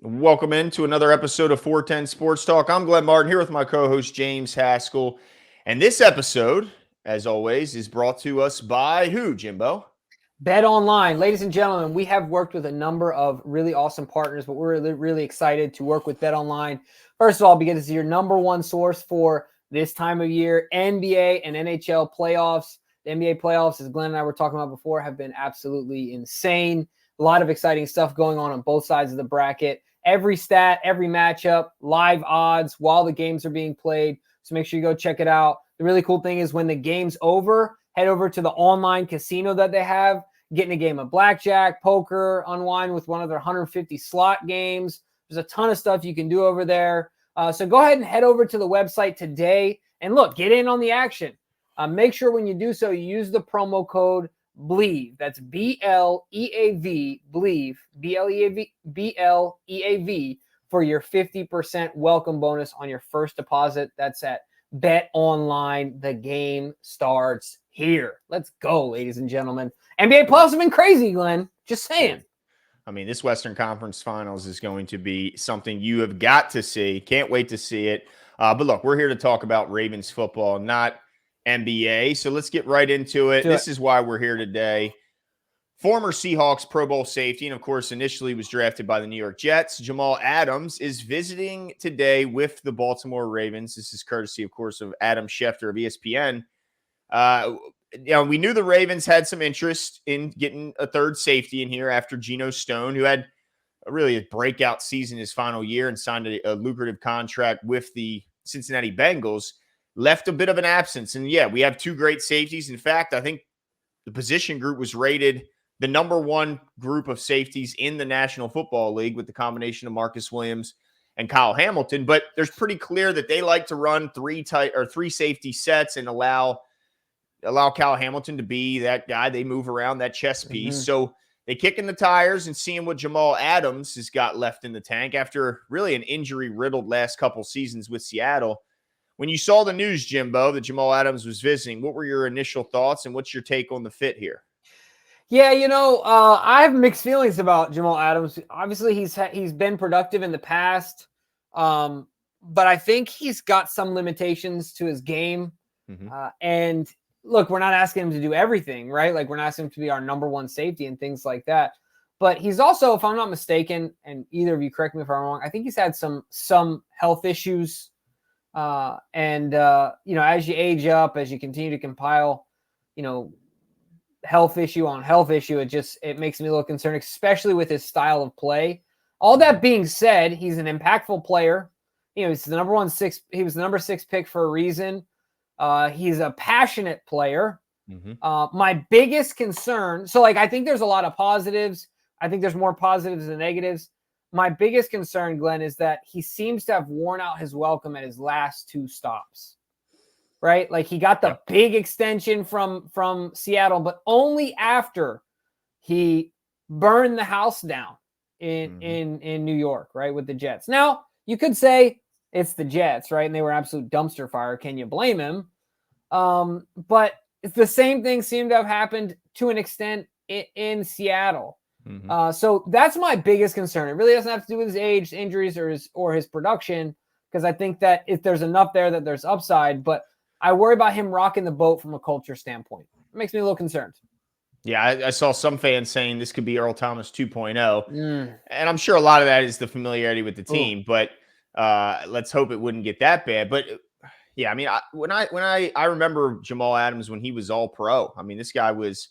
Welcome into another episode of 410 Sports Talk. I'm Glenn Martin here with my co-host James Haskell. And this episode, as always, is brought to us by who, Jimbo? Bet Online. Ladies and gentlemen, we have worked with a number of really awesome partners, but we're really excited to work with Bet Online. First of all, because it's your number one source for this time of year, NBA and NHL playoffs. The NBA playoffs, as Glenn and I were talking about before, have been absolutely insane. A lot of exciting stuff going on both sides of the bracket. Every stat, every matchup, live odds while the games are being played. So make sure you go check it out. The really cool thing is when the game's over, head over to the online casino that they have, get in a game of blackjack, poker, unwind with one of their 150 slot games. There's a ton of stuff you can do over there. So go ahead and head over to the website today and look, get in on the action. Make sure when you do so, you use the promo code BLEAV. That's B-L-E-A-V, BLEAV, B-L-E-A-V for your 50% welcome bonus on your first deposit. That's at Bet Online. The game starts here. Let's go, ladies and gentlemen. NBA playoffs have been crazy, Glenn. Just saying. I mean, this Western Conference Finals is going to be something you have got to see. Can't wait to see it. But look, we're here to talk about Ravens football, not NBA. So let's get right into it. This is why we're here today. Former Seahawks Pro Bowl safety, and of course, initially was drafted by the New York Jets, Jamal Adams is visiting today with the Baltimore Ravens. This is courtesy, of course, of Adam Schefter of ESPN. We knew the Ravens had some interest in getting a third safety in here after Geno Stone, who had a breakout season his final year and signed a lucrative contract with the Cincinnati Bengals, left a bit of an absence. And yeah, we have two great safeties. In fact, I think the position group was rated the number one group of safeties in the National Football League with the combination of Marcus Williams and Kyle Hamilton. But there's pretty clear that they like to run three safety sets and allow Kyle Hamilton to be that guy. They move around that chess piece. Mm-hmm. So they kicking the tires and seeing what Jamal Adams has got left in the tank after really an injury-riddled last couple seasons with Seattle. When you saw the news, Jimbo, that Jamal Adams was visiting, what were your initial thoughts and what's your take on the fit here? Yeah, I have mixed feelings about Jamal Adams. Obviously, he's been productive in the past, but I think he's got some limitations to his game. Mm-hmm. And look, we're not asking him to do everything, right? Like, we're not asking him to be our number one safety and things like that. But he's also, if I'm not mistaken, and either of you correct me if I'm wrong, I think he's had some health issues. As you age up, as you continue to compile, health issue on health issue, it makes me a little concerned, especially with his style of play. All that being said, he's an impactful player. He's the he was the number 6 pick for a reason. He's a passionate player. Mm-hmm. My biggest concern, I think there's a lot of positives. I think there's more positives than negatives. My biggest concern, Glenn, is that he seems to have worn out his welcome at his last 2 stops, right? Like, he got the big extension from Seattle, but only after he burned the house down in New York, right, with the Jets. Now, you could say it's the Jets, right, and they were absolute dumpster fire. Can you blame him? But the same thing seemed to have happened to an extent in Seattle. Mm-hmm. So that's my biggest concern. It really doesn't have to do with his age, injuries, or his production, because I think that if there's enough there that there's upside, but I worry about him rocking the boat from a culture standpoint. It makes me a little concerned. Yeah, I saw some fans saying this could be Earl Thomas 2.0, and I'm sure a lot of that is the familiarity with the team, but let's hope it wouldn't get that bad. But yeah, I mean, I remember Jamal Adams when he was all pro. I mean, this guy was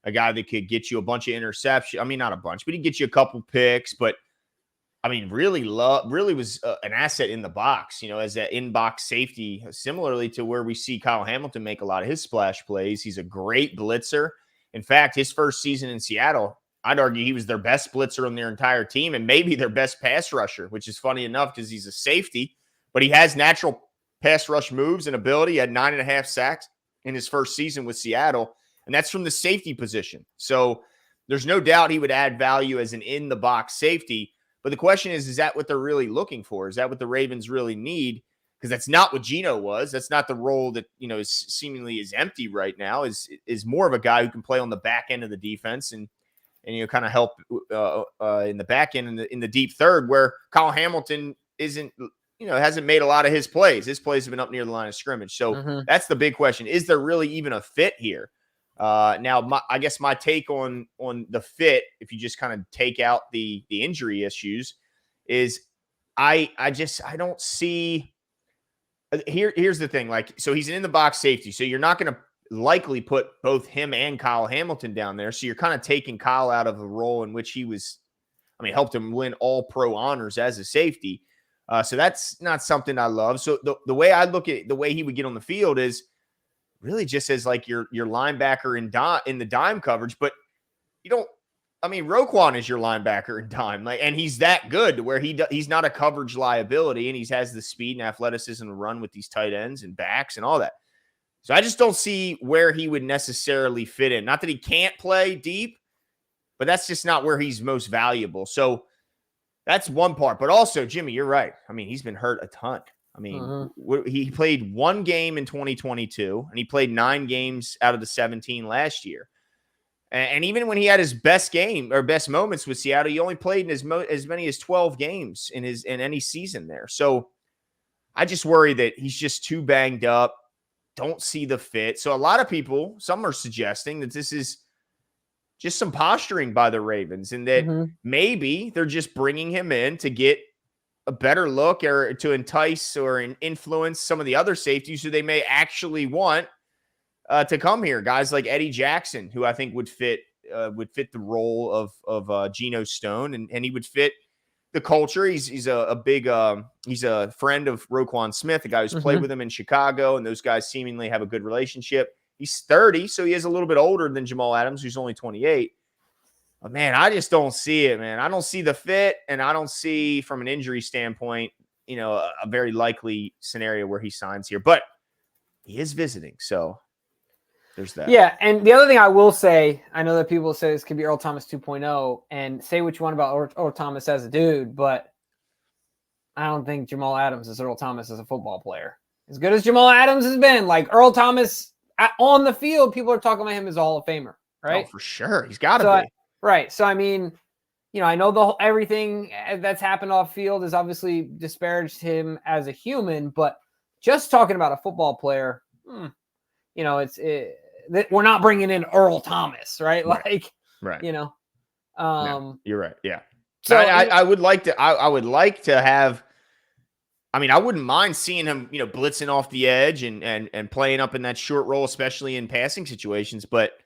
a guy that could get you a bunch of interceptions. I mean, not a bunch, but he'd get you a couple picks. But I mean, really was an asset in the box, as that in-box safety, similarly to where we see Kyle Hamilton make a lot of his splash plays. He's a great blitzer. In fact, his first season in Seattle, I'd argue he was their best blitzer on their entire team and maybe their best pass rusher, which is funny enough because he's a safety, but he has natural pass rush moves and ability. He had 9.5 sacks in his first season with Seattle, and that's from the safety position. So there's no doubt he would add value as an in-the-box safety. But the question is that what they're really looking for? Is that what the Ravens really need? Because that's not what Geno was. That's not the role that, is seemingly is empty right now, is more of a guy who can play on the back end of the defense. And and kind of help in the back end in the deep third, where Kyle Hamilton isn't, hasn't made a lot of his plays. His plays have been up near the line of scrimmage. So that's the big question. Is there really even a fit here? Now, I guess my take on the fit, if you just kind of take out the injury issues, is I don't see. Here's the thing. Like, so he's an in the box safety. So you're not going to likely put both him and Kyle Hamilton down there. So you're kind of taking Kyle out of the role in which he was, helped him win all pro honors as a safety. So that's not something I love. So the way I look at the way he would get on the field is really just as like your linebacker in the dime coverage, but you don't, Roquan is your linebacker in dime, and he's that good to where he's not a coverage liability, and he has the speed and athleticism to run with these tight ends and backs and all that. So I just don't see where he would necessarily fit in. Not that he can't play deep, but that's just not where he's most valuable. So that's one part. But also, Jimmy, you're right. He's been hurt a ton. He played one game in 2022, and he played 9 games out of the 17 last year. And even when he had his best game or best moments with Seattle, he only played in as many as 12 games in any season there. So I just worry that he's just too banged up. Don't see the fit. So a lot of people, some are suggesting that this is just some posturing by the Ravens, and that maybe they're just bringing him in to get a better look or to entice or influence some of the other safeties who they may actually want to come here. Guys like Eddie Jackson, who I think would fit the role of Geno Stone, and he would fit the culture. He's a big he's a friend of Roquan Smith, a guy who's played with him in Chicago, and those guys seemingly have a good relationship. He's 30, so he is a little bit older than Jamal Adams, who's only 28. But man, I just don't see it, man. I don't see the fit, and I don't see, from an injury standpoint, a very likely scenario where he signs here. But he is visiting, so there's that. Yeah, and the other thing I will say, I know that people say this could be Earl Thomas 2.0, and say what you want about Earl Thomas as a dude, but I don't think Jamal Adams is Earl Thomas as a football player. As good as Jamal Adams has been, like Earl Thomas on the field, people are talking about him as a Hall of Famer, right? Oh, for sure. He's got to be. Right. So, I know everything that's happened off field has obviously disparaged him as a human, but just talking about a football player, we're not bringing in Earl Thomas, right? Like, right. No, you're right. Yeah. So I would like to have, I wouldn't mind seeing him, blitzing off the edge and playing up in that short role, especially in passing situations. But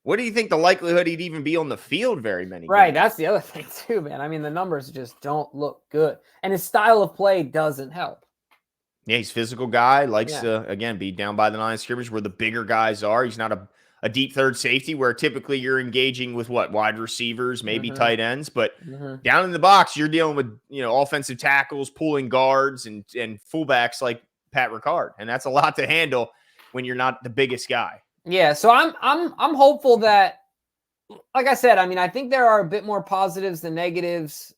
what do you think the likelihood he'd even be on the field very many games? Right. That's the other thing too, man. The numbers just don't look good, and his style of play doesn't help. Yeah, he's a physical guy, likes to, again, be down by the line of scrimmage where the bigger guys are. He's not a deep third safety where typically you're engaging with wide receivers, maybe tight ends, but down in the box, you're dealing with, offensive tackles, pulling guards and fullbacks like Pat Ricard. And that's a lot to handle when you're not the biggest guy. Yeah. So I'm hopeful that, like I said, I think there are a bit more positives than negatives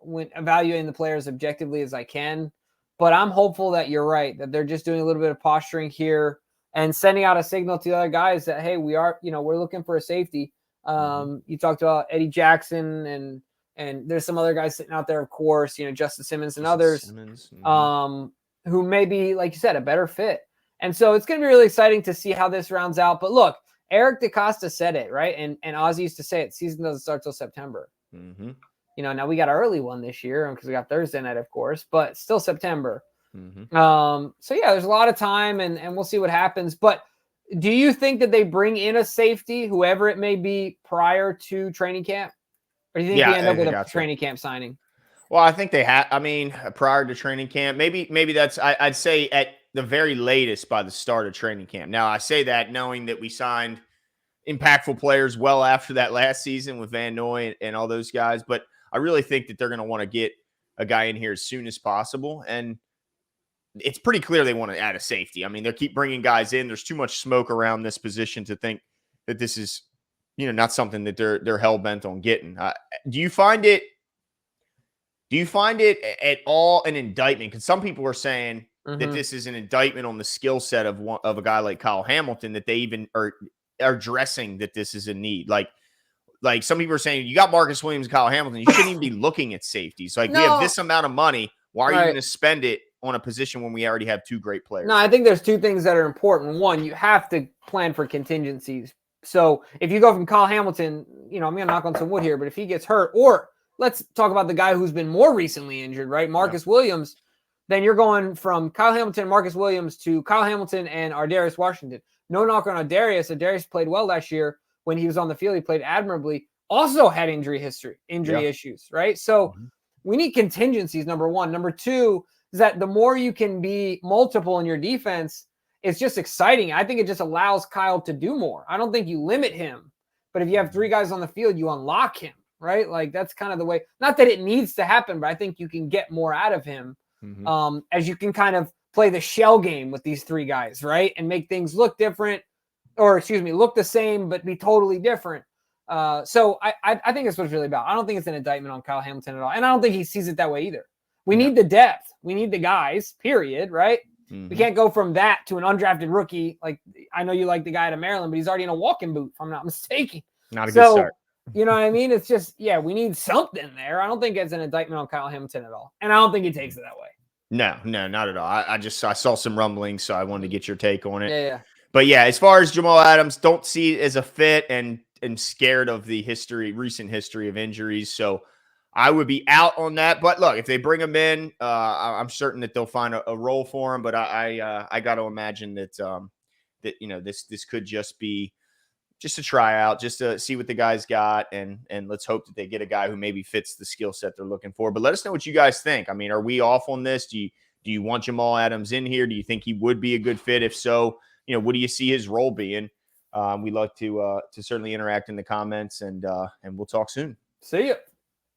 when evaluating the players objectively as I can. But I'm hopeful that you're right, that they're just doing a little bit of posturing here and sending out a signal to the other guys that, hey, we're looking for a safety. You talked about Eddie Jackson and there's some other guys sitting out there, of course, Justin Simmons and others who may be, like you said, a better fit. And so it's going to be really exciting to see how this rounds out. But look, Eric DeCosta said it, right? And Ozzy used to say it, season doesn't start till September. Now we got an early one this year because we got Thursday night, of course, but still September. So yeah, there's a lot of time and we'll see what happens. But do you think that they bring in a safety, whoever it may be, prior to training camp? Or do you think they end up with a training camp signing? Well, I think they have, prior to training camp, maybe that's, I'd say at the very latest by the start of training camp. Now I say that knowing that we signed impactful players well after that last season with Van Noy and all those guys, but I really think that they're going to want to get a guy in here as soon as possible. And it's pretty clear they want to add a safety. They keep bringing guys in. There's too much smoke around this position to think that this is, not something that they're hell bent on getting. Do you find it at all an indictment? Because some people are saying that this is an indictment on the skill set of a guy like Kyle Hamilton, that they even are addressing that this is a need. Like like some people are saying, you got Marcus Williams, Kyle Hamilton, you shouldn't even be looking at safeties. Like we have this amount of money. Why are you going to spend it on a position when we already have two great players? No, I think there's two things that are important. One, you have to plan for contingencies. So if you go from Kyle Hamilton, I'm going to knock on some wood here, but if he gets hurt, or let's talk about the guy who's been more recently injured, right? Marcus Williams, then you're going from Kyle Hamilton and Marcus Williams to Kyle Hamilton and Ardarius Washington. No knock on Ardarius. Ardarius played well last year when he was on the field. He played admirably. Also had injury issues, right? So we need contingencies, number one. Number two is that the more you can be multiple in your defense, it's just exciting. I think it just allows Kyle to do more. I don't think you limit him, but if you have three guys on the field, you unlock him, right? Like that's kind of the way, not that it needs to happen, but I think you can get more out of him as you can kind of play the shell game with these three guys, right? And make things look different, or look the same, but be totally different. So I think that's what it's really about. I don't think it's an indictment on Kyle Hamilton at all. And I don't think he sees it that way either. We need the depth. We need the guys, period, right? We can't go from that to an undrafted rookie. Like, I know you like the guy out of Maryland, but he's already in a walking boot, if I'm not mistaken. Not a good start. You know what I mean? It's just, we need something there. I don't think it's an indictment on Kyle Hamilton at all. And I don't think he takes it that way. No, not at all. I saw some rumblings, so I wanted to get your take on it. Yeah. But yeah, as far as Jamal Adams, don't see it as a fit and scared of the recent history of injuries. So I would be out on that. But look, if they bring him in, I'm certain that they'll find a role for him. But I got to imagine that this could just be just a tryout, just to see what the guys got, and let's hope that they get a guy who maybe fits the skill set they're looking for. But let us know what you guys think. I mean, are we off on this? Do you want Jamal Adams in here? Do you think he would be a good fit? If so, what do you see his role being? We'd like to certainly interact in the comments, and we'll talk soon. See ya.